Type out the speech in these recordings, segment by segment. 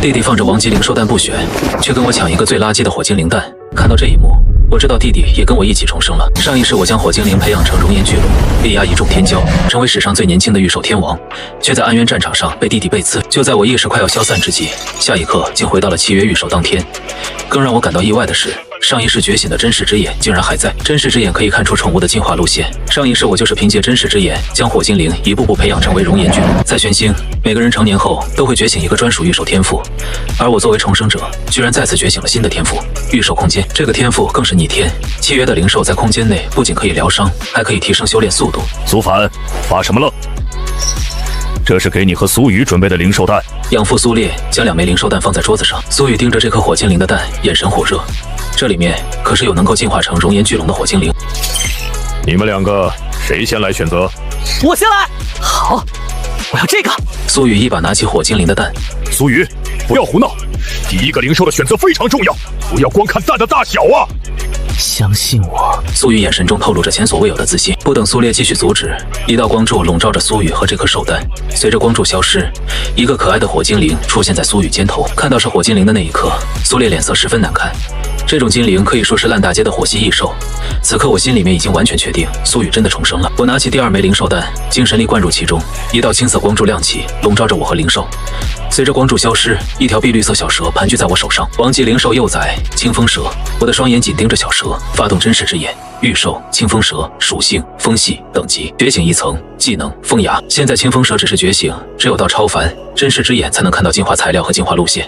弟弟放着王级灵兽蛋不选，却跟我抢一个最垃圾的火精灵蛋。看到这一幕，我知道弟弟也跟我一起重生了。上一世我将火精灵培养成熔岩巨龙，力压一众天骄，成为史上最年轻的御兽天王，却在暗渊战场上被弟弟背刺。就在我意识快要消散之际，下一刻竟回到了契约御兽当天。更让我感到意外的是，上一世觉醒的真实之眼竟然还在。真实之眼可以看出宠物的进化路线。上一世我就是凭借真实之眼将火精灵一步步培养成为熔岩巨龙。在玄星，每个人成年后都会觉醒一个专属御兽天赋，而我作为重生者，居然再次觉醒了新的天赋——御兽空间。这个天赋更是逆天，契约的灵兽在空间内不仅可以疗伤，还可以提升修炼速度。苏凡，发什么了？这是给你和苏雨准备的灵兽蛋。养父苏烈将2枚灵兽蛋放在桌子上，苏雨盯着这颗火精灵的蛋，眼神火热。这里面可是有能够进化成熔岩巨龙的火精灵。你们2个谁先来选择？我先来。好，我要这个。苏雨一把拿起火精灵的蛋。苏雨，不要胡闹！第一个灵兽的选择非常重要，不要光看蛋的大小啊！相信我。苏雨眼神中透露着前所未有的自信。不等苏烈继续阻止，一道光柱笼罩着苏雨和这颗兽蛋。随着光柱消失，一个可爱的火精灵出现在苏雨肩头。看到是火精灵的那一刻，苏烈脸色十分难看。这种精灵可以说是烂大街的火系异兽。此刻我心里面已经完全确定，苏雨真的重生了。我拿起第2枚灵兽蛋，精神力灌入其中，一道青色光柱亮起，笼罩着我和灵兽。随着光柱消失，一条碧绿色小蛇盘踞在我手上。王级灵兽幼崽清风蛇。我的双眼紧盯着小蛇，发动真实之眼。御兽清风蛇，属性风系，等级觉醒1层，技能风牙。现在清风蛇只是觉醒，只有到超凡真实之眼才能看到进化材料和进化路线。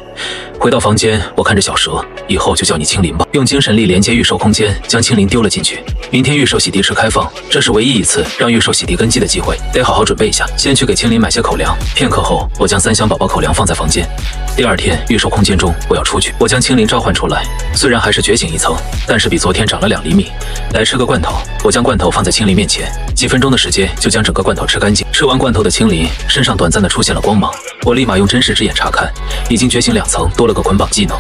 回到房间，我看着小蛇，以后就叫你青林吧。用精神力连接御兽空间，将青林丢了进去。明天御兽洗涤池开放，这是唯一一次让御兽洗涤根基的机会，得好好准备一下。先去给青林买些口粮。片刻后，我将3箱宝宝口粮放在房间。第2天，御兽空间中，我要出去。我将青林召唤出来，虽然还是觉醒1层，但是比昨天长了2厘米。来吃个罐头。我将罐头放在青林面前，几分钟的时间就将整个罐头吃干净。吃完罐头的青林身上短暂的出现了光芒，我立马用真实之眼查看，已经觉醒2层，多了个捆绑技能。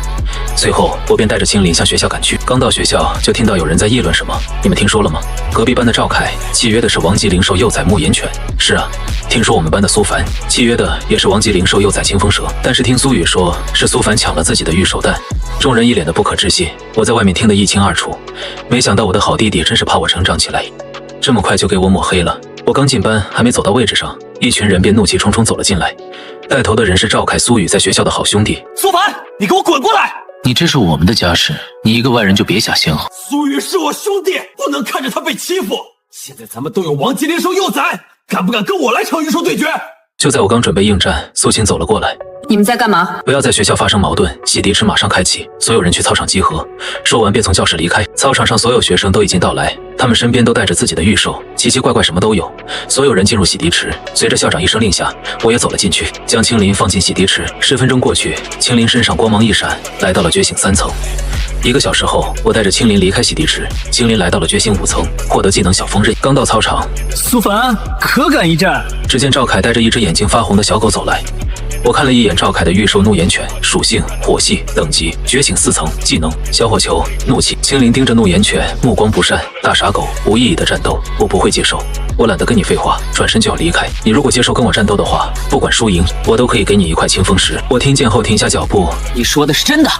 随后我便带着青林向学校赶去。刚到学校就听到有人在议论什么，你们听说了吗？隔壁班的赵凯契约的是王级灵兽幼崽木岩犬。是啊，听说我们班的苏凡契约的也是王级灵兽幼崽清风蛇，但是听苏雨说是苏凡抢了自己的御兽蛋。众人一脸的不可置信，我在外面听得一清二楚。没想到我的好弟弟真是怕我成长起来，这么快就给我抹黑了。我刚进班还没走到位置上，一群人便怒气冲冲走了进来。带头的人是赵凯、苏雨在学校的好兄弟。苏凡，你给我滚过来！你这是我们的家事，你一个外人就别瞎先后。苏雨是我兄弟，不能看着他被欺负。现在咱们都有王级灵兽幼崽，敢不敢跟我来场御兽对决？就在我刚准备应战，苏晴走了过来。你们在干嘛？不要在学校发生矛盾，洗涤池马上开启，所有人去操场集合。说完便从教室离开。操场上所有学生都已经到来，他们身边都带着自己的御兽，奇奇怪怪什么都有。所有人进入洗涤池，随着校长一声令下，我也走了进去，将青林放进洗涤池。10分钟过去，青林身上光芒一闪，来到了觉醒3层。1个小时后，我带着青林离开洗涤池，青林来到了觉醒5层，获得技能小锋刃。刚到操场，苏凡可敢一战？只见赵凯带着一只眼睛发红的小狗走来。我看了一眼赵凯的御兽怒岩犬，属性火系，等级觉醒4层，技能小火球，怒气。青林盯着怒岩犬，目光不善。大傻狗，无意义的战斗，我不会接受。我懒得跟你废话，转身就要离开。你如果接受跟我战斗的话，不管输赢，我都可以给你1块清风石。我听见后停下脚步。你说的是真的？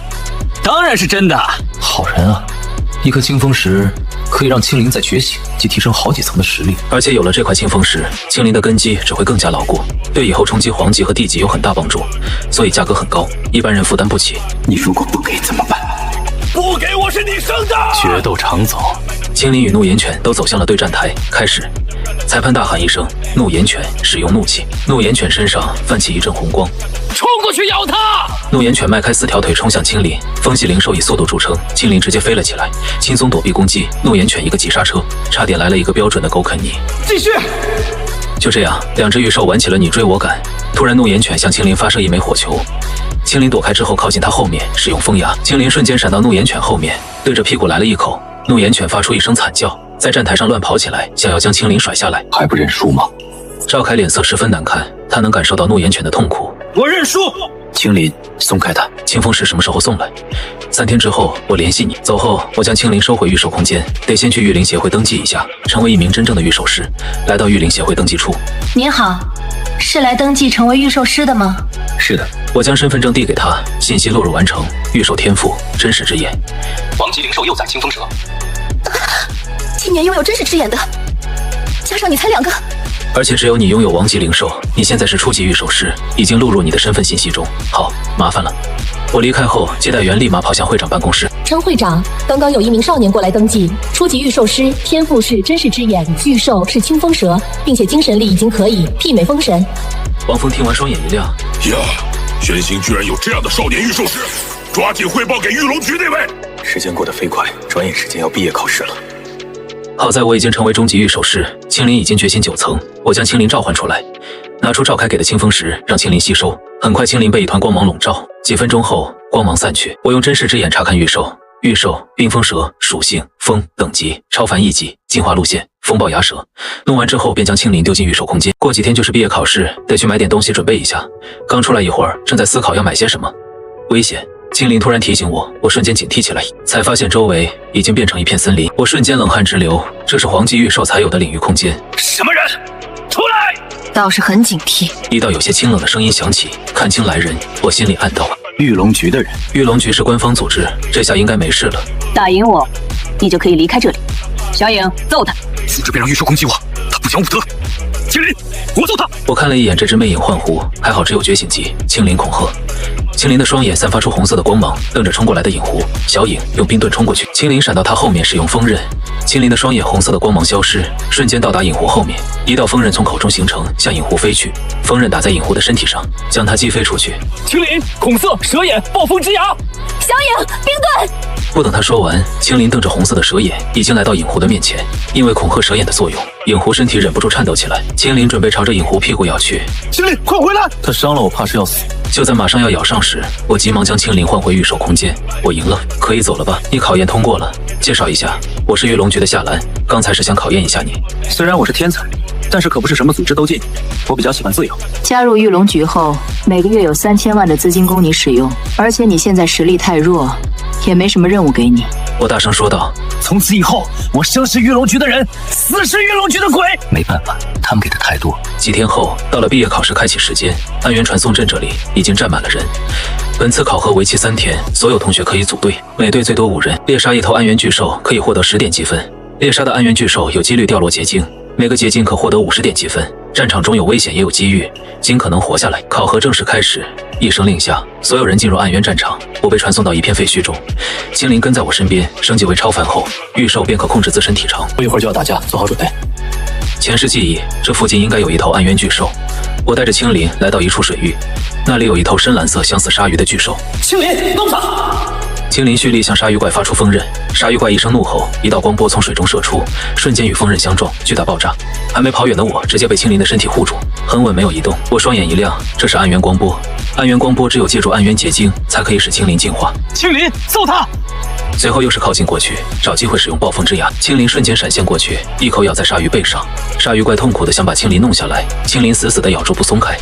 当然是真的。好人啊，1颗清风石可以让青灵再觉醒及提升好几层的实力，而且有了这块清风石，青灵的根基只会更加牢固，对以后冲击皇级和地级有很大帮助，所以价格很高，一般人负担不起。你如果不给怎么办？不给我是你生的！决斗场走。青林与怒岩犬都走向了对战台，开始。裁判大喊一声，怒岩犬使用怒气。怒岩犬身上泛起一阵红光，冲过去咬他！怒岩犬迈开4条腿冲向青林，风系灵兽以速度著称，青林直接飞了起来，轻松躲避攻击。怒岩犬一个急刹车，差点来了一个标准的狗啃泥。继续。就这样，2只御兽玩起了你追我赶。突然，怒岩犬向青林发射1枚火球，青林躲开之后靠近它后面，使用风牙。青林瞬间闪到怒岩犬后面，对着屁股来了一口。怒岩犬发出一声惨叫，在站台上乱跑起来，想要将青林甩下来。还不认输吗？赵凯脸色十分难看，他能感受到怒岩犬的痛苦。我认输。青林，松开他。清风石什么时候送来？3天之后我联系你。走后，我将青林收回御兽空间，得先去御灵协会登记一下，成为一名真正的御兽师。来到御灵协会登记处。您好，是来登记成为御兽师的吗？是的，我将身份证递给他，信息录入完成。御兽天赋，真实之眼。王级灵兽幼崽清风蛇。今年拥有真实之眼的，加上你才2个。而且只有你拥有王级灵兽，你现在是初级御兽师，已经录入你的身份信息中。好，麻烦了。我离开后，接待员立马跑向会长办公室。陈会长，刚刚有一名少年过来登记，初级御兽师，天赋是真实之眼，御兽是清风蛇，并且精神力已经可以媲美风神。王峰听完双眼一亮，呀，玄星居然有这样的少年御兽师，抓紧汇报给御龙局那位。时间过得飞快，转眼时间要毕业考试了。好在我已经成为中级御兽师，青灵已经觉醒9层，我将青灵召唤出来，拿出赵开给的清风石，让青灵吸收。很快，青灵被一团光芒笼罩，几分钟后，光芒散去。我用真实之眼查看御兽，御兽冰风蛇，属性风，等级超凡1级，进化路线风暴牙蛇。弄完之后，便将青灵丢进御兽空间。过几天就是毕业考试，得去买点东西准备一下。刚出来一会儿，正在思考要买些什么。危险！青灵突然提醒我，我瞬间警惕起来，才发现周围已经变成一片森林。我瞬间冷汗直流，这是黄级御兽才有的领域空间。什么人？出来！倒是很警惕。一道有些清冷的声音响起，看清来人，我心里暗道：御龙局的人。御龙局是官方组织，这下应该没事了。打赢我，你就可以离开这里。小影，揍他！组织别让御兽攻击我，他不讲武德。青灵，我揍他！我看了一眼这只魅影幻狐，还好只有觉醒级。青灵恐吓，青灵的双眼散发出红色的光芒，瞪着冲过来的影狐。小影用冰盾冲过去，青灵闪到他后面，使用锋刃。青灵的双眼红色的光芒消失，瞬间到达影狐后面，一道锋刃从口中形成，向影狐飞去。锋刃打在影狐的身体上，将它击飞出去。青灵、孔色、蛇眼、暴风之牙。小影，冰盾！不等他说完，青灵瞪着红色的蛇眼，已经来到影狐的面前。因为恐吓蛇眼的作用，影狐身体忍不住颤抖起来。青灵准备朝着影狐屁股咬去。青灵，快回来！他伤了我，怕是要死。就在马上要咬上时，我急忙将青灵换回御兽空间。我赢了，可以走了吧？你考验通过了。介绍一下，我是御龙局的夏兰，刚才是想考验一下你。虽然我是天才，但是可不是什么组织都进。我比较喜欢自由。加入御龙局后，每个月有3000万的资金供你使用，而且你现在实力太弱，也没什么任务给你。我大声说道：从此以后，我生是御龙局的人，死是御龙局的鬼。没办法，他们给的太多。几天后，到了毕业考试开启时间，安源传送阵这里已经站满了人。本次考核为期3天，所有同学可以组队，每队最多5人。猎杀一头安源巨兽可以获得10点积分，猎杀的安源巨兽有几率掉落结晶，每个结晶可获得50点积分。战场中有危险也有机遇，尽可能活下来。考核正式开始，一声令下，所有人进入暗渊战场。我被传送到一片废墟中，青灵跟在我身边，升级为超凡后，御兽便可控制自身体长。不一会儿就要打架，做好准备。前世记忆，这附近应该有一头暗渊巨兽。我带着青灵来到一处水域，那里有一头深蓝色相似鲨鱼的巨兽。青灵，弄它！青灵蓄力向鲨鱼怪发出锋刃，鲨鱼怪一声怒吼，一道光波从水中射出，瞬间与锋刃相撞，巨大爆炸。还没跑远的我，直接被青灵的身体护住，很稳没有移动。我双眼一亮，这是暗源光波。暗源光波只有借助暗源结晶，才可以使青灵进化。青灵，揍他！随后又是靠近过去，找机会使用暴风之牙。青灵瞬间闪现过去，一口咬在鲨鱼背上。鲨鱼怪痛苦的想把青灵弄下来，青灵死死的咬住不松开。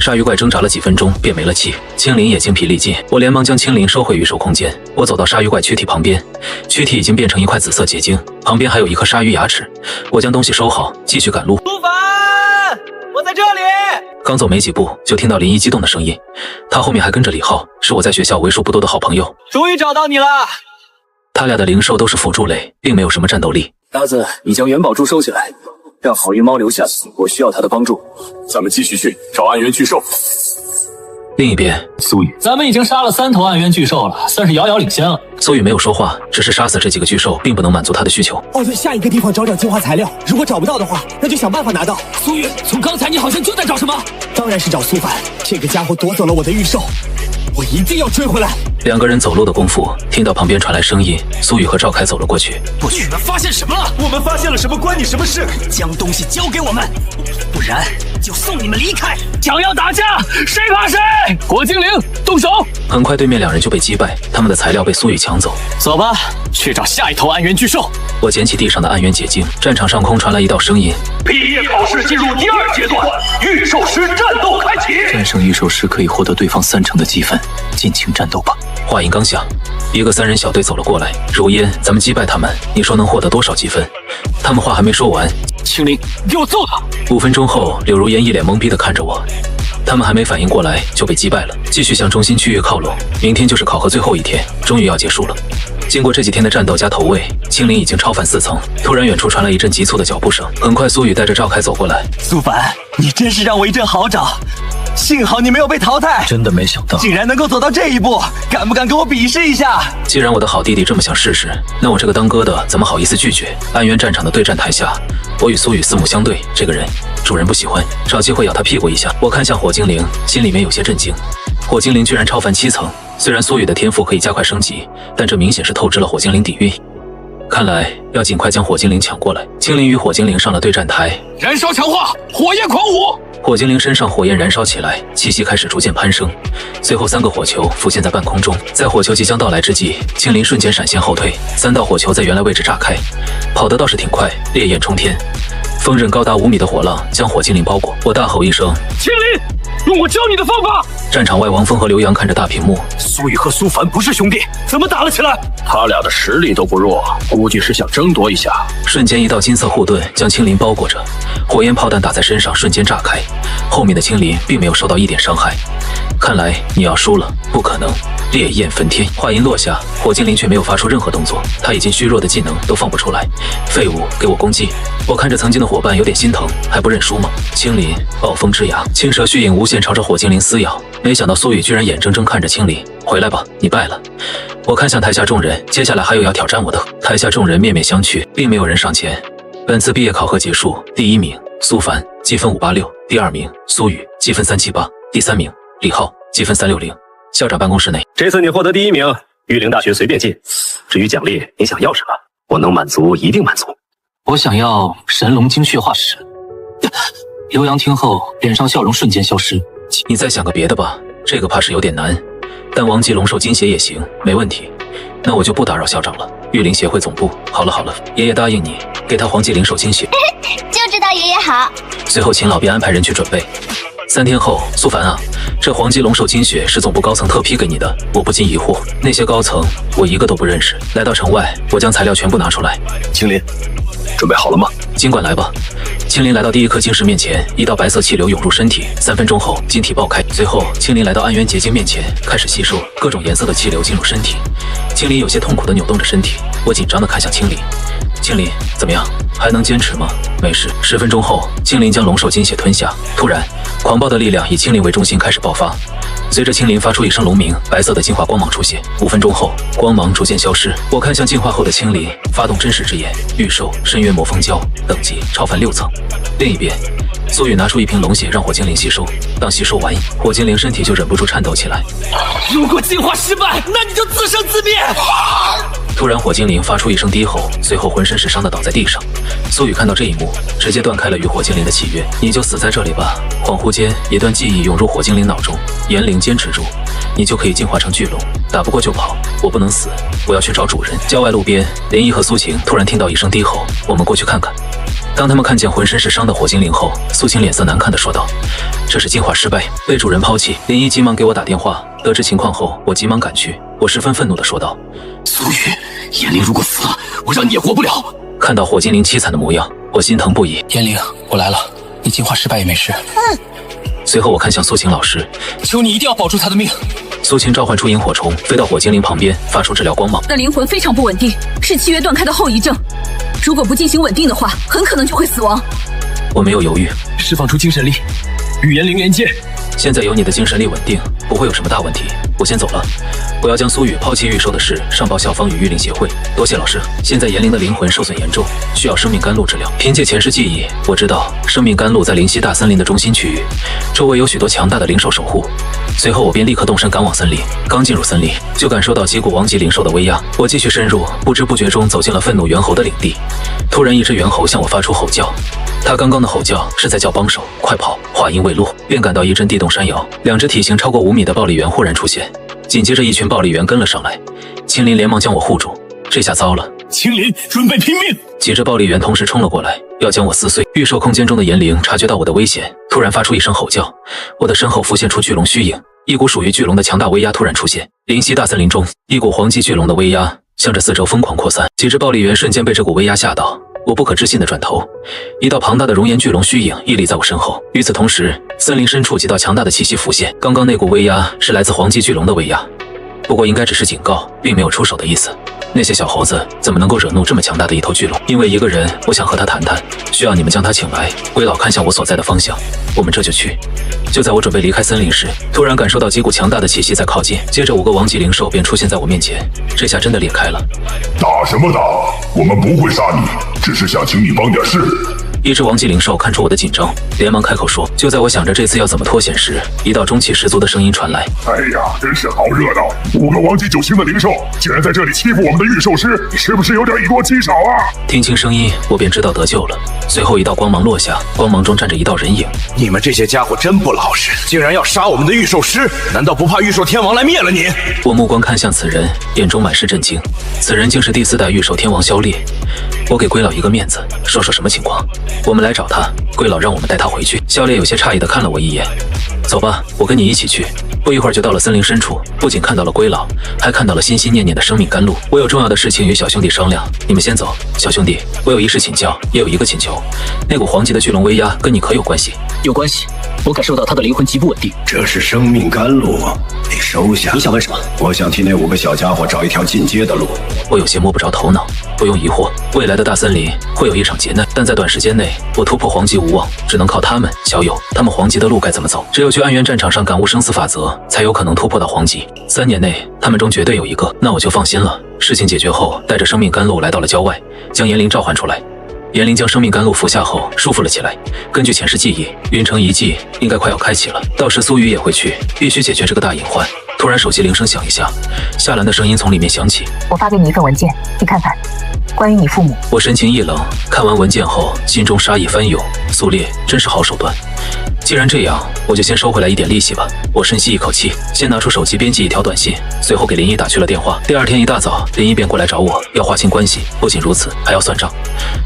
鲨鱼怪挣扎了几分钟，便没了气。青灵也精疲力尽，我连忙将青灵收回御兽空间。我走到鲨鱼怪躯体旁边，躯体已经变成一块紫色结晶，旁边还有一颗鲨鱼牙齿。我将东西收好，继续赶路。苏凡，我在这里。刚走没几步，就听到林一激动的声音，他后面还跟着李浩，是我在学校为数不多的好朋友。终于找到你了。他俩的灵兽都是辅助类，并没有什么战斗力。搭子，你将元宝珠收起来，让好运猫留下，我需要他的帮助。咱们继续去找暗源巨兽。另一边，苏雨，咱们已经杀了3头暗渊巨兽了，算是遥遥领先了。苏雨没有说话，只是杀死这几个巨兽并不能满足他的需求。在下一个地方找进化材料，如果找不到的话，那就想办法拿到。苏雨，从刚才你好像就在找什么？当然是找苏凡，这个家伙夺走了我的御兽，我一定要追回来。两个人走路的功夫，听到旁边传来声音，苏雨和赵凯走了过去。你们发现什么了？我们发现了什么关你什么事？将东西交给我们，不然就送你们离开。想要打架，谁怕谁！火精灵，动手！很快，对面两人就被击败，他们的材料被苏雨抢走。走吧，去找下一头暗渊巨兽。我捡起地上的暗渊结晶，战场上空传来一道声音：毕业考试进入第2阶段，御兽师战斗开启。战胜御兽师可以获得对方30%的积分，尽情战斗吧。话音刚响，一个3人小队走了过来。如烟，咱们击败他们，你说能获得多少积分？他们话还没说完，青灵，给我揍他！ 5分钟后，柳如烟一脸懵逼地看着我。他们还没反应过来就被击败了，继续向中心区域靠拢。明天就是考核最后一天，终于要结束了。经过这几天的战斗加投喂，青灵已经超凡4层。突然，远处传来一阵急促的脚步声，很快苏雨带着赵开走过来。苏凡，你真是让我一阵好找，幸好你没有被淘汰。真的没想到，竟然能够走到这一步，敢不敢跟我比试一下？既然我的好弟弟这么想试试，那我这个当哥的怎么好意思拒绝？安源战场的对战台下，我与苏雨四目相对，这个人主人不喜欢，找机会咬他屁股一下。我看向火精灵，心里面有些震惊，火精灵居然超凡7层。虽然苏雨的天赋可以加快升级，但这明显是透支了火精灵底蕴。看来要尽快将火精灵抢过来。青灵与火精灵上了对战台，燃烧强化，火焰狂舞。火精灵身上火焰燃烧起来，气息开始逐渐攀升，随后3个火球浮现在半空中。在火球即将到来之际，青灵瞬间闪现后退，3道火球在原来位置炸开，跑得倒是挺快，烈焰冲天，锋刃高达5米的火浪将火精灵包裹。我大吼一声：“青灵，用我教你的方法！”战场外，王峰和刘洋看着大屏幕，苏雨和苏凡不是兄弟，怎么打了起来？他俩的实力都不弱，估计是想争夺一下。瞬间，一道金色护盾将青灵包裹着，火焰炮弹打在身上瞬间炸开，后面的青灵并没有受到一点伤害。看来你要输了，不可能！烈焰焚天，话音落下，火精灵却没有发出任何动作，他已经虚弱的技能都放不出来。废物，给我攻击！我看着曾经的伙伴有点心疼，还不认输吗？青灵暴风之牙，青蛇虚影无限朝着火精灵撕咬，没想到苏雨居然眼睁睁看着青灵回来吧，你败了。我看向台下众人，接下来还有要挑战我的。台下众人面面相觑，并没有人上前。本次毕业考核结束，第1名苏凡，积分586；第2名苏雨，积分378；第3名李浩，积分360。校长办公室内，这次你获得第1名，玉灵大学随便进。至于奖励，你想要什么，我能满足一定满足。我想要神龙精血化石。刘洋听后，脸上笑容瞬间消失。你再想个别的吧，这个怕是有点难。但王级龙兽精血也行，没问题。那我就不打扰校长了。玉灵协会总部，好了好了，爷爷答应你，给他黄级灵兽精血。就知道爷爷好。随后秦老便安排人去准备。3天后，苏凡啊，这黄级龙兽精血是总部高层特批给你的。我不禁疑惑，那些高层我一个都不认识。来到城外，我将材料全部拿出来。青灵，准备好了吗？尽管来吧。青灵来到第一颗晶石面前，一道白色气流涌入身体，3分钟后晶体爆开。随后，青灵来到暗源结晶面前，开始吸收各种颜色的气流进入身体。青灵有些痛苦地扭动着身体，我紧张地看向青灵。青灵，怎么样？还能坚持吗？没事。10分钟后，青灵将龙兽精血吞下。突然，狂暴的力量以青灵为中心开始爆发。随着青灵发出一声龙鸣，白色的进化光芒出现。5分钟后，光芒逐渐消失。我看向进化后的青灵，发动真实之眼，御兽深渊魔风蛟，等级超凡6层。另一边，苏雨拿出一瓶龙血让火精灵吸收。当吸收完，火精灵身体就忍不住颤抖起来。如果进化失败，那你就自生自灭！突然，火精灵发出一声低吼，随后浑身是伤的倒在地上。苏雨看到这一幕，直接断开了与火精灵的契约。你就死在这里吧！恍惚间，一段记忆涌入火精灵脑中。炎灵坚持住，你就可以进化成巨龙。打不过就跑，我不能死，我要去找主人。郊外路边，林一和苏晴突然听到一声低吼，我们过去看看。当他们看见浑身是伤的火精灵后，苏晴脸色难看地说道：“这是进化失败，被主人抛弃。”林一急忙给我打电话，得知情况后，我急忙赶去。我十分愤怒地说道：“苏雨，炎灵如果死了，我让你也活不了。”看到火精灵凄惨的模样，我心疼不已。炎灵，我来了，你进化失败也没事。随后我看向苏晴老师，求你一定要保住他的命。苏晴召唤出萤火虫，飞到火精灵旁边，发出治疗光芒。那灵魂非常不稳定，是契约断开的后遗症。如果不进行稳定的话，很可能就会死亡。我没有犹豫，释放出精神力，与炎灵连接。现在有你的精神力稳定，不会有什么大问题。我先走了，我要将苏雨抛弃御兽的事上报校方与御灵协会。多谢老师。现在炎灵的灵魂受损严重，需要生命甘露治疗。凭借前世记忆，我知道生命甘露在灵犀大森林的中心区域，周围有许多强大的灵兽守护。随后我便立刻动身赶往森林。刚进入森林，就感受到几股王级灵兽的威压。我继续深入，不知不觉中走进了愤怒猿猴的领地。突然，一只猿猴向我发出吼叫。他刚刚的吼叫是在叫帮手，快跑！话音未落，便感到一阵地动山摇，2只体型超过5米的暴力猿忽然出现，紧接着一群暴力猿跟了上来。青林连忙将我护住，这下糟了！青林，准备拼命！几只暴力猿同时冲了过来，要将我撕碎。御兽空间中的炎灵察觉到我的危险，突然发出一声吼叫，我的身后浮现出巨龙虚影，一股属于巨龙的强大威压突然出现。灵犀大森林中，一股黄级巨龙的威压向着四周疯狂扩散，几只暴力猿瞬间被这股威压吓到。我不可置信地转头，一道庞大的熔岩巨龙虚影屹立在我身后。与此同时，森林深处几道强大的气息浮现。刚刚那股威压是来自黄棘巨龙的威压，不过应该只是警告，并没有出手的意思。那些小猴子怎么能够惹怒这么强大的一头巨龙？因为一个人，我想和他谈谈，需要你们将他请来。龟老看向我所在的方向，我们这就去。就在我准备离开森林时，突然感受到几股强大的气息在靠近，接着5个王级灵兽便出现在我面前。这下真的裂开了。打什么打？我们不会杀你，只是想请你帮点事。一只王级灵兽看出我的紧张，连忙开口说。就在我想着这次要怎么脱险时，一道中气十足的声音传来：哎呀，真是好热闹！5个王级9星的灵兽竟然在这里欺负我们的御兽师，是不是有点以多欺少啊？听清声音，我便知道得救了。随后一道光芒落下，光芒中站着一道人影。你们这些家伙真不老实，竟然要杀我们的御兽师！难道不怕御兽天王来灭了你？我目光看向此人，眼中满是震惊。此人竟是第4代御兽天王萧烈。我给龟老一个面子，说什么情况？我们来找他，龟老让我们带他回去。萧烈有些诧异地看了我一眼。走吧，我跟你一起去。不一会儿就到了森林深处，不仅看到了龟老，还看到了心心念念的生命甘露。我有重要的事情与小兄弟商量，你们先走。小兄弟，我有一事请教，也有一个请求。那股黄级的巨龙威压跟你可有关系？有关系，我感受到他的灵魂极不稳定。这是生命甘露，你收下。你想问什么？我想替那5个小家伙找一条进阶的路。我有些摸不着头脑。不用疑惑，未来的大森林会有一场劫难，但在短时间内，我突破黄级无望，只能靠他们。小友，他们黄级的路该怎么走？只有去暗渊战场上感悟生死法则，才有可能突破到黄级。3年内，他们中绝对有一个。那我就放心了。事情解决后，带着生命甘露来到了郊外，将炎灵召唤出来。炎灵将生命甘露服下后，舒服了起来。根据前世记忆，云城遗迹应该快要开启了，到时苏雨也会去，必须解决这个大隐患。突然手机铃声响一下，夏兰的声音从里面响起：“我发给你一份文件，你看看，关于你父母。”我神情一冷，看完文件后，心中杀意翻涌。苏烈真是好手段。既然这样，我就先收回来一点利息吧。我深吸一口气，先拿出手机编辑一条短信，随后给林一打去了电话。第2天一大早，林一便过来找我，要划清关系。不仅如此，还要算账。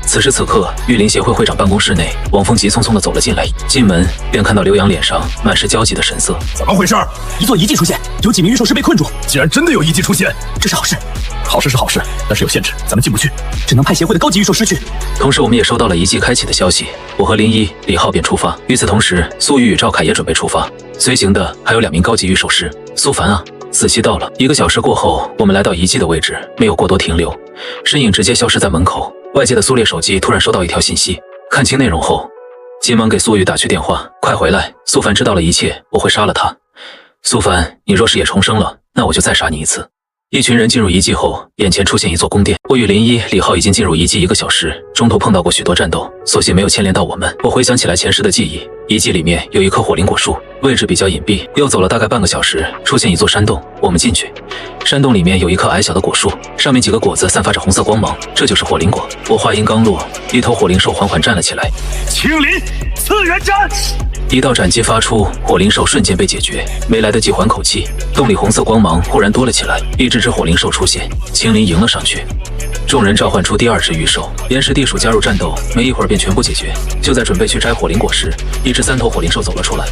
此时此刻，御林协会会长办公室内，王峰急匆匆地走了进来。进门便看到刘洋脸上满是焦急的神色。怎么回事？一座遗迹出现，有几名御兽师被困住。既然真的有遗迹出现，这是好事。好事是好事，但是有限制，咱们进不去，只能派协会的高级御兽师去。同时，我们也收到了遗迹开启的消息，我和林一、李浩便出发。与此同时，苏雨与赵凯也准备出发，随行的还有2名高级御兽师。苏凡啊，死期到了。1个小时过后，我们来到遗迹的位置，没有过多停留，身影直接消失在门口。外界的苏烈手机突然收到一条信息，看清内容后，急忙给苏雨打去电话：“快回来！苏凡知道了一切，我会杀了他。苏凡，你若是也重生了，那我就再杀你一次。”一群人进入遗迹后，眼前出现一座宫殿。我与林一、李浩已经进入遗迹1个小时，中途碰到过许多战斗，所幸没有牵连到我们。我回想起来前世的记忆，遗迹里面有一棵火灵果树，位置比较隐蔽。又走了大概半个小时，出现一座山洞，我们进去。山洞里面有一棵矮小的果树，上面几个果子散发着红色光芒，这就是火灵果。我话音刚落，一头火灵兽缓缓站了起来。青林次元斩！一道斩击发出，火灵兽瞬间被解决。没来得及缓口气，洞里红色光芒忽然多了起来，一只火灵兽出现，青林迎了上去。众人召唤出第2只御兽，岩石地鼠加入战斗，没一会儿便全部解决。就在准备去摘火灵果时，一只3头火灵兽走了出来。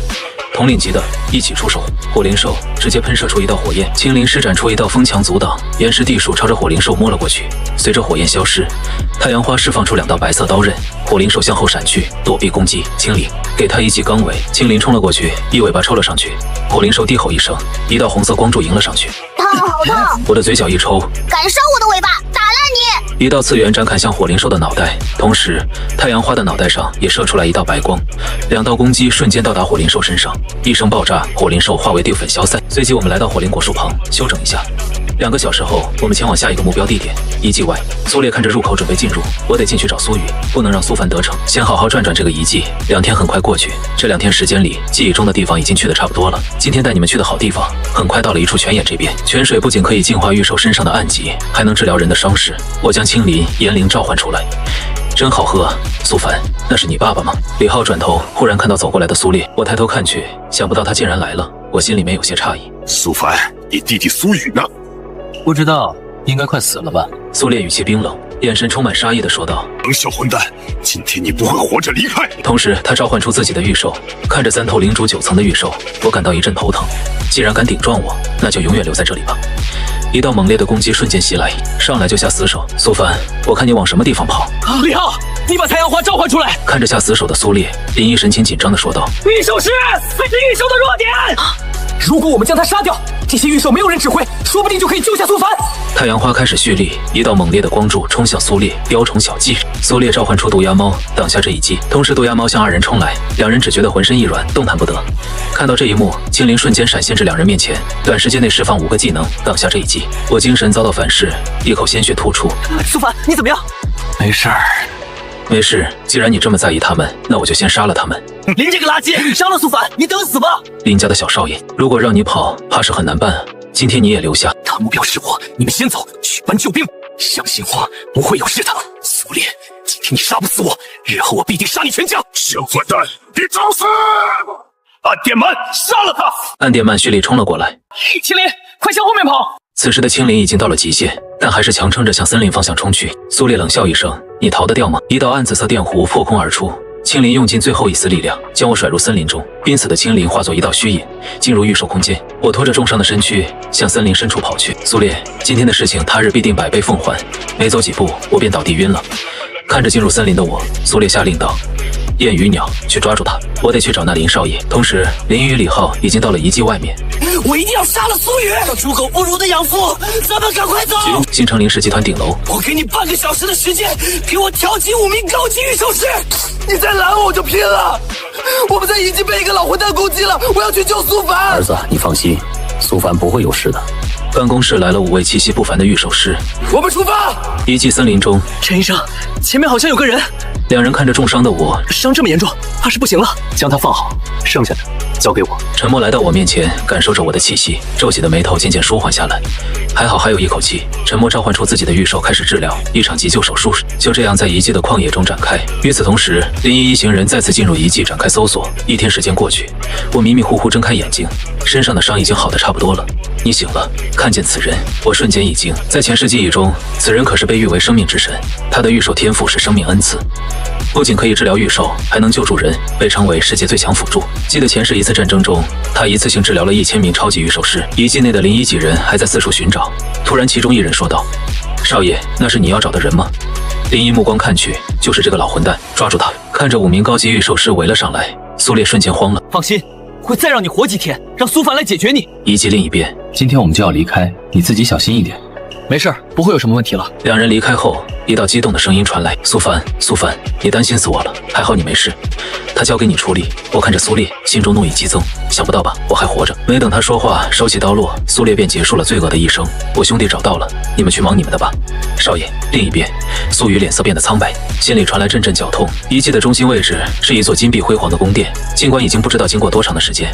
统领级的一起出手，火灵兽直接喷射出一道火焰，青灵施展出一道风墙阻挡，岩石地鼠朝着火灵兽摸了过去。随着火焰消失，太阳花释放出2道白色刀刃，火灵兽向后闪去，躲避攻击。青灵给他一记钢尾，青灵冲了过去，一尾巴抽了上去。火灵兽低吼一声，一道红色光柱迎了上去。痛，好痛！我的嘴角一抽，感受我的尾巴，打烂你！一道次元斩砍向火灵兽的脑袋，同时太阳花的脑袋上也射出来一道白光，2道攻击瞬间到达火灵兽身上，一声爆炸，火灵兽化为地粉消散。随即我们来到火灵果树旁休整一下。2个小时后，我们前往下一个目标地点遗迹外。苏烈看着入口准备进入，我得进去找苏雨，不能让苏凡得逞，先好好转转这个遗迹。2天很快过去，这2天时间里，记忆中的地方已经去的差不多了。今天带你们去的好地方，很快到了一处泉眼这边。泉水不仅可以净化御兽身上的暗疾，还能治疗人的伤势。我将青林、炎灵召唤出来，真好喝啊！苏凡，那是你爸爸吗？李浩转头，忽然看到走过来的苏烈，我抬头看去，想不到他竟然来了，我心里面有些诧异。苏凡，你弟弟苏雨呢？不知道，应该快死了吧？苏烈语气冰冷，眼神充满杀意地说道：“小混蛋，今天你不会活着离开！”同时，他召唤出自己的御兽，看着3头领主9层的御兽，我感到一阵头疼。既然敢顶撞我，那就永远留在这里吧。一道猛烈的攻击瞬间袭来，上来就下死手。苏凡，我看你往什么地方跑？李浩，你把太阳花召唤出来！看着下死手的苏烈，林一神情紧张地说道：“御兽师是御兽的弱点。如果我们将他杀掉，这些御兽没有人指挥，说不定就可以救下苏凡。”太阳花开始蓄力，一道猛烈的光柱冲向苏烈，雕虫小技。苏烈召唤出毒鸦猫挡下这一击，同时毒鸦猫向二人冲来，两人只觉得浑身一软，动弹不得。看到这一幕，青灵瞬间闪现至两人面前，短时间内释放5个技能挡下这一击。我精神遭到反噬，一口鲜血吐出。苏凡，你怎么样？没事儿。没事，既然你这么在意他们，那我就先杀了他们。林这个垃圾，杀了苏凡，你等死吧！林家的小少爷，如果让你跑，怕是很难办啊。今天你也留下。他目标是我，你们先走，去搬救兵。相信我，不会有事的。苏烈，今天你杀不死我，日后我必定杀你全家！小混蛋，你找死！暗电鳗，杀了他！暗电鳗蓄力冲了过来。青灵，快向后面跑！此时的青灵已经到了极限，但还是强撑着向森林方向冲去。苏烈冷笑一声：“你逃得掉吗？”一道暗紫色电弧破空而出，青灵用尽最后一丝力量，将我甩入森林中。濒死的青灵化作一道虚影，进入御兽空间。我拖着重伤的身躯向森林深处跑去。苏烈，今天的事情他日必定百倍奉还。没走几步，我便倒地晕了。看着进入森林的我，苏烈下令道：“燕与鸟，去抓住他！我得去找那林少爷。”同时，林与李浩已经到了遗迹外面。我一定要杀了苏雨，让出口不如的养父！咱们赶快走！新城林氏集团顶楼，我给你半个小时的时间，给我调集5名高级御兽师！你再拦我就拼了！我们在遗迹被一个老混蛋攻击了，我要去救苏凡。儿子，你放心，苏凡不会有事的。办公室来了5位气息不凡的御兽师。我们出发！遗迹森林中，陈医生，前面好像有个人。两人看着重伤的我，伤这么严重，怕是不行了。将他放好，剩下的交给我。沉默来到我面前，感受着我的气息，皱起的眉头渐渐舒缓下来。还好还有一口气。沉默召唤出自己的御兽，开始治疗。一场急救手术就这样在遗迹的旷野中展开。与此同时，林一行人再次进入遗迹展开搜索。1天时间过去，我迷迷糊糊睁开眼睛，身上的伤已经好得差不多了。你醒了，看见此人，我瞬间一惊。在前世记忆中，此人可是被誉为生命之神，他的御兽天赋是生命恩赐。不仅可以治疗御兽，还能救助人，被称为世界最强辅助。记得前世一次战争中，他一次性治疗了1000名超级御兽师。遗迹内的林一几人还在四处寻找。突然，其中一人说道：“少爷，那是你要找的人吗？”林一目光看去，就是这个老混蛋，抓住他！看着5名高级御兽师围了上来，苏烈瞬间慌了。放心，会再让你活几天，让苏凡来解决你。遗迹另一边，今天我们就要离开，你自己小心一点。没事，不会有什么问题了。两人离开后，一道激动的声音传来：“苏凡，苏凡，你担心死我了，还好你没事，他交给你处理。”我看着苏烈，心中怒意激增，想不到吧，我还活着。没等他说话，手起刀落，苏烈便结束了罪恶的一生。我兄弟找到了，你们去忙你们的吧。少爷，另一边，苏雨脸色变得苍白，心里传来阵阵绞痛。遗迹的中心位置是一座金碧辉煌的宫殿，尽管已经不知道经过多长的时间，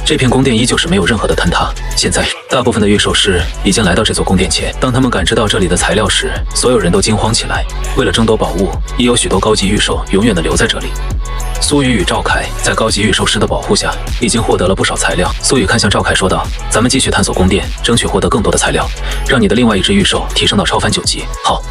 这片宫殿依旧是没有任何的坍塌。现在，大部分的御兽师已经来到这座宫殿前，当他们感知到这里的材料时，所有人都惊慌起来。为了争夺宝物，已有许多高级御兽永远的留在这里。苏雨与赵凯在高级御兽师的保护下，已经获得了不少材料。苏雨看向赵凯说道：“咱们继续探索宫殿，争取获得更多的材料，让你的另外一只御兽提升到超凡9级。”好。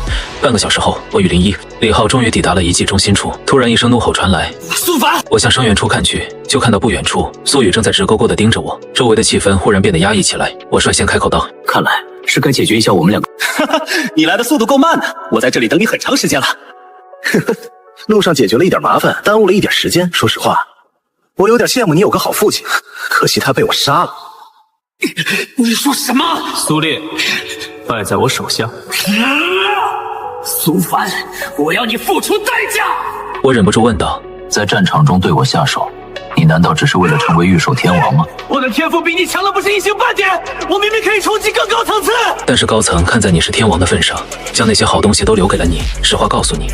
半个小时后，我与林一、李浩终于抵达了遗迹中心处。突然一声怒吼传来：“苏凡！”我向声源处看去，就看到不远处，苏雨正在直勾勾地盯着我，周围的气氛忽然变得压抑起来。我率先开口道：“看来是该解决一下我们两个。”哈哈，你来的速度够慢的，我在这里等你很长时间了。呵呵，路上解决了一点麻烦，耽误了一点时间。说实话，我有点羡慕你有个好父亲，可惜他被我杀了。你说什么？苏烈败在我手下。苏凡，我要你付出代价！我忍不住问道：“在战场中对我下手，你难道只是为了成为御兽天王吗？”我的天赋比你强了不是一星半点，我明明可以冲击更高层次。但是高层看在你是天王的份上，将那些好东西都留给了你。实话告诉你，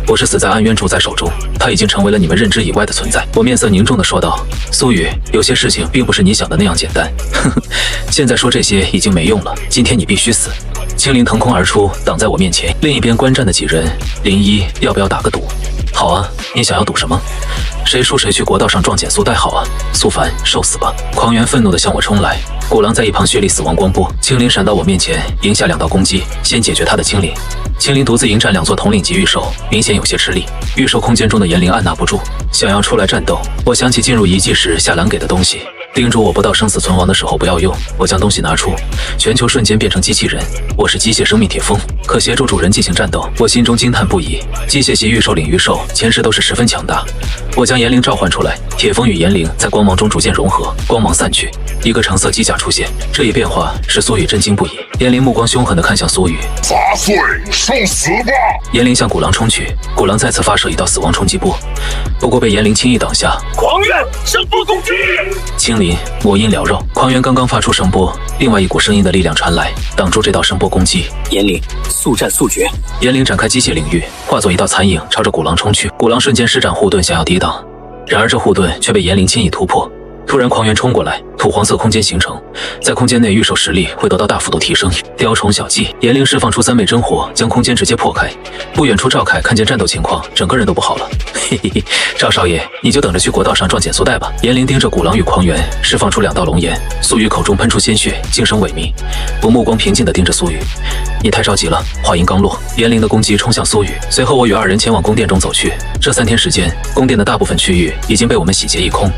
我是死在暗渊主宰手中，他已经成为了你们认知以外的存在。我面色凝重地说道：“苏雨，有些事情并不是你想的那样简单。呵呵，现在说这些已经没用了，今天你必须死。”青灵腾空而出，挡在我面前。另一边观战的几人，林一，要不要打个赌？好啊，你想要赌什么？谁输谁去国道上撞减速带好啊！苏凡，受死吧！狂猿愤怒地向我冲来，古狼在一旁蓄力死亡光波。青灵闪到我面前，赢下2道攻击，先解决他的青灵。青灵独自迎战2座统领级御兽，明显有些吃力。御兽空间中的炎灵按捺不住，想要出来战斗。我想起进入遗迹时夏兰给的东西，叮嘱我不到生死存亡的时候不要用。我将东西拿出，全球瞬间变成机器人。我是机械生命铁锋，可协助主人进行战斗。我心中惊叹不已，机械系御兽领域兽前世都是十分强大。我将炎灵召唤出来，铁锋与炎灵在光芒中逐渐融合，光芒散去，一个橙色机甲出现。这一变化使苏雨震惊不已。炎灵目光凶狠地看向苏雨，杂碎，受死吧！炎灵向古狼冲去，古狼再次发射一道死亡冲击波，不过被炎灵轻易挡下。狂猿声波攻击！青鳞魔音缭绕，狂猿刚刚发出声波，另外一股声音的力量传来，挡住这道声波攻击。炎灵速战速决！炎灵展开机械领域，化作一道残影朝着古狼冲去。古狼瞬间施展护盾想要抵挡，然而这护盾却被炎灵轻易突破。突然狂猿冲过来，土黄色空间形成，在空间内御兽实力会得到大幅度提升。雕虫小技，炎灵释放出3枚真火，将空间直接破开。不远处赵凯看见战斗情况，整个人都不好了。嘿嘿嘿，赵少爷，你就等着去国道上撞减速带吧。炎灵盯着古狼与狂猿，释放出2道龙炎。苏雨口中喷出鲜血，惊声萎靡。我目光平静地盯着苏雨，你太着急了。话音刚落，炎灵的攻击冲向苏雨，随后我与2人前往宫殿中走去。这3天时间，宫殿的大部分区域已经被我们洗劫一空，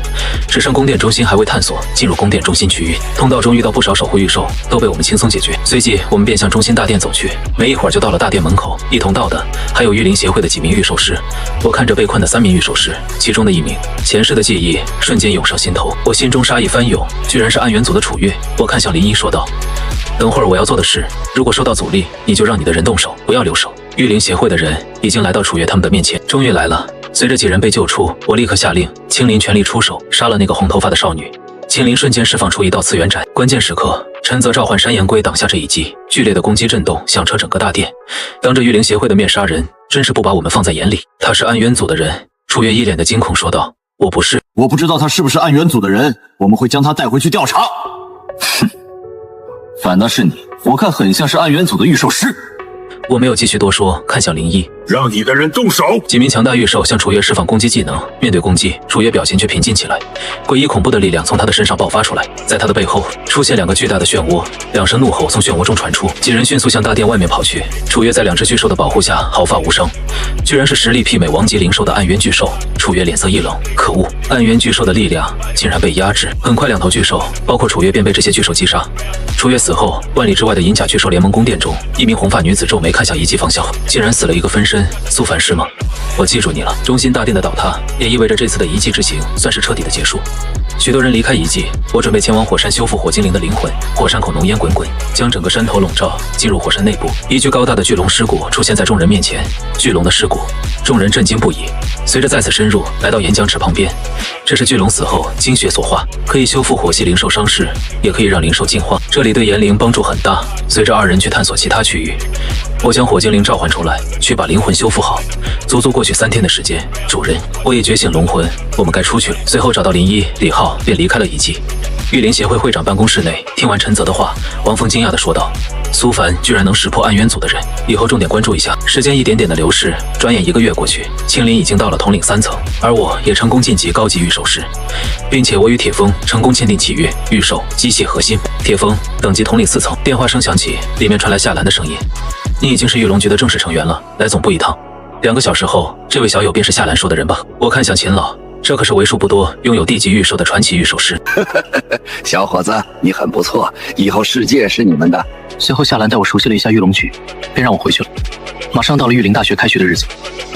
只剩宫殿中心还未探索。进入宫殿中心区域，通道中遇到不少守护御兽，都被我们轻松解决。随即我们便向中心大殿走去，没一会儿就到了大殿门口。一同到的还有御灵协会的几名御兽师。我看着被困的3名御兽师，其中的1名，前世的记忆瞬间涌上心头，我心中杀意翻涌，居然是暗元族的楚月。我看向林一说道，等会儿我要做的事，如果受到阻力，你就让你的人动手，不要留手。御灵协会的人已经来到楚月他们的面前，终于来了。随着几人被救出，我立刻下令青鳞全力出手，杀了那个红头发的少女。青鳞瞬间释放出一道次元斩，关键时刻，陈泽召唤山岩龟挡下这一击，剧烈的攻击震动响彻整个大殿。当着御灵协会的面杀人，真是不把我们放在眼里。他是暗渊族的人，楚月一脸的惊恐说道：“我不是，我不知道他是不是暗渊族的人，我们会将他带回去调查。”哼，反倒是你，我看很像是暗渊族的御兽师。我没有继续多说，看向林一，让你的人动手。几名强大御兽向楚月释放攻击技能，面对攻击，楚月表情却平静起来。诡异恐怖的力量从他的身上爆发出来，在他的背后出现2个巨大的漩涡，2声怒吼从漩涡中传出，几人迅速向大殿外面跑去。楚月在2只巨兽的保护下毫发无伤，居然是实力媲美王级灵兽的暗渊巨兽。楚月脸色一冷，可恶，暗渊巨兽的力量竟然被压制。很快2头巨兽，包括楚月便被这些巨兽击杀。楚月死后，万里之外的银甲巨兽联盟宫殿中，一名红发女子皱眉看向遗迹方向，竟然死了一个分身。苏凡是吗？我记住你了。中心大殿的倒塌，也意味着这次的遗迹之行算是彻底的结束。许多人离开遗迹，我准备前往火山修复火精灵的灵魂。火山口浓烟滚滚，将整个山头笼罩。进入火山内部，一具高大的巨龙尸骨出现在众人面前。巨龙的尸骨，众人震惊不已。随着再次深入，来到岩浆池旁边，这是巨龙死后精血所化，可以修复火系灵兽伤势，也可以让灵兽进化。这里对炎灵帮助很大。随着2人去探索其他区域，我将火精灵召唤出来，去把灵魂修复好。足足过去3天的时间，主人，我也觉醒龙魂，我们该出去了。随后找到林一、李浩，便离开了遗迹。御灵协会会长办公室内，听完陈泽的话，王峰惊讶地说道：“苏凡居然能识破暗渊族的人，以后重点关注一下。”时间一点点的流逝，转眼1个月过去，青鳞已经到了统领3层，而我也成功晋级高级御兽师，并且我与铁锋成功签订契约，御兽机械核心。铁锋等级统领4层。电话声响起，里面传来夏兰的声音：“你已经是御龙局的正式成员了，来总部一趟。”2个小时后，这位小友便是夏兰说的人吧？我看向秦老，这可是为数不多拥有地级御兽的传奇御兽师。小伙子，你很不错，以后世界是你们的。随后夏兰带我熟悉了一下御龙局，便让我回去了。马上到了御灵大学开学的日子，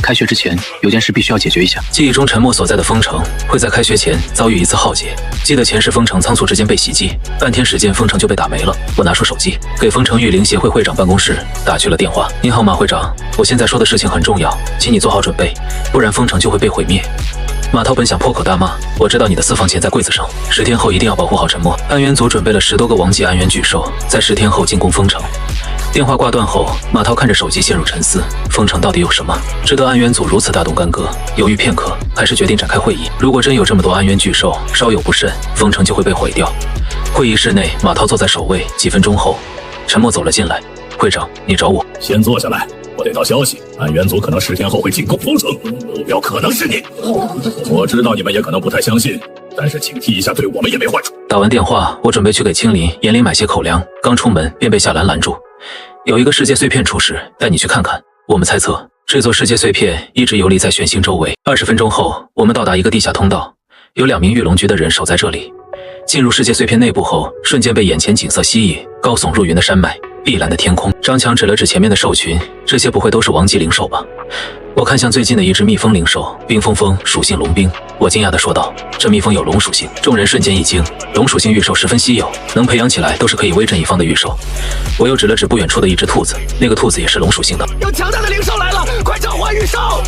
开学之前有件事必须要解决一下。记忆中沉默所在的封城会在开学前遭遇一次浩劫。记得前世封城仓促之间被袭击，半天时间封城就被打没了。我拿出手机给封城御灵协会会长办公室打去了电话。您好，马会长，我现在说的事情很重要，请你做好准备，不然封城就会被毁灭。马涛本想破口大骂，我知道你的私房钱在柜子上，10天后一定要保护好沉默。暗渊族准备了10多个王级暗渊巨兽，在10天后进攻封城。电话挂断后，马涛看着手机陷入沉思，封城到底有什么值得暗渊族如此大动干戈？犹豫片刻，还是决定展开会议。如果真有这么多暗渊巨兽，稍有不慎，封城就会被毁掉。会议室内，马涛坐在首位。几分钟后，沉默走了进来。会长，你找我？先坐下来，我得到消息，暗渊族可能10天后会进攻封城，目标可能是你。我知道你们也可能不太相信，但是警惕一下对我们也没坏处。打完电话，我准备去给青鳞、严林买些口粮，刚出门便被夏兰拦住。有一个世界碎片出事，带你去看看。我们猜测，这座世界碎片一直游离在玄星周围。20分钟后，我们到达一个地下通道，有2名御龙局的人守在这里。进入世界碎片内部后，瞬间被眼前景色吸引，高耸入云的山脉，碧蓝的天空。张强指了指前面的兽群，这些不会都是王级灵兽吧？我看向最近的一只蜜蜂灵兽，冰峰峰，属性龙冰。我惊讶地说道：“这蜜蜂有龙属性。”众人瞬间一惊，龙属性御兽十分稀有，能培养起来都是可以威震一方的御兽。我又指了指不远处的一只兔子，那个兔子也是龙属性的。有强大的灵兽来了，快召唤御兽！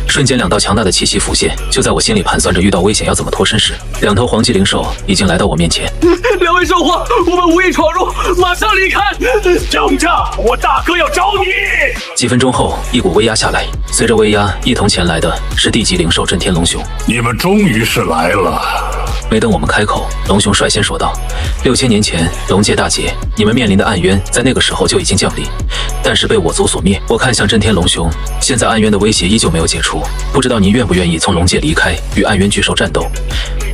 瞬间2道强大的气息浮现，就在我心里盘算着遇到危险要怎么脱身时，2头黄级灵兽已经来到我面前。2位兽皇，我们无意闯入，马上离开！等着，我大哥要找你！几分钟后，一股威压下来，随着威压一同前来的是地级灵兽震天龙雄。你们终于是来了。没等我们开口，龙雄率先说道：“6000年前龙界大劫，你们面临的暗渊在那个时候就已经降临，但是被我族所灭。”我看向震天龙雄，现在暗渊的威胁依旧没有解除，不知道您愿不愿意从龙界离开，与暗渊巨兽战斗？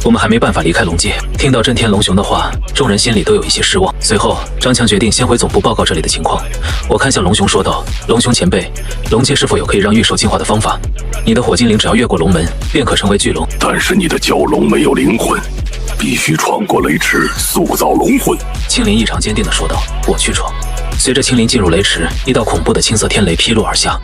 我们还没办法离开龙界。听到震天龙雄的话，众人心里都有一些失望。随后，张强决定先回总部报告这里的情况。我看向龙雄说道：“龙雄前辈，龙界是否有可以让御兽进化的方法？你的火精灵只要越过龙门，便可成为巨龙。但是你的蛟龙没有灵魂，必须闯过雷池，塑造龙魂。”青林异常坚定地说道：“我去闯。”随着青林进入雷池，一道恐怖的青色天雷劈落而下。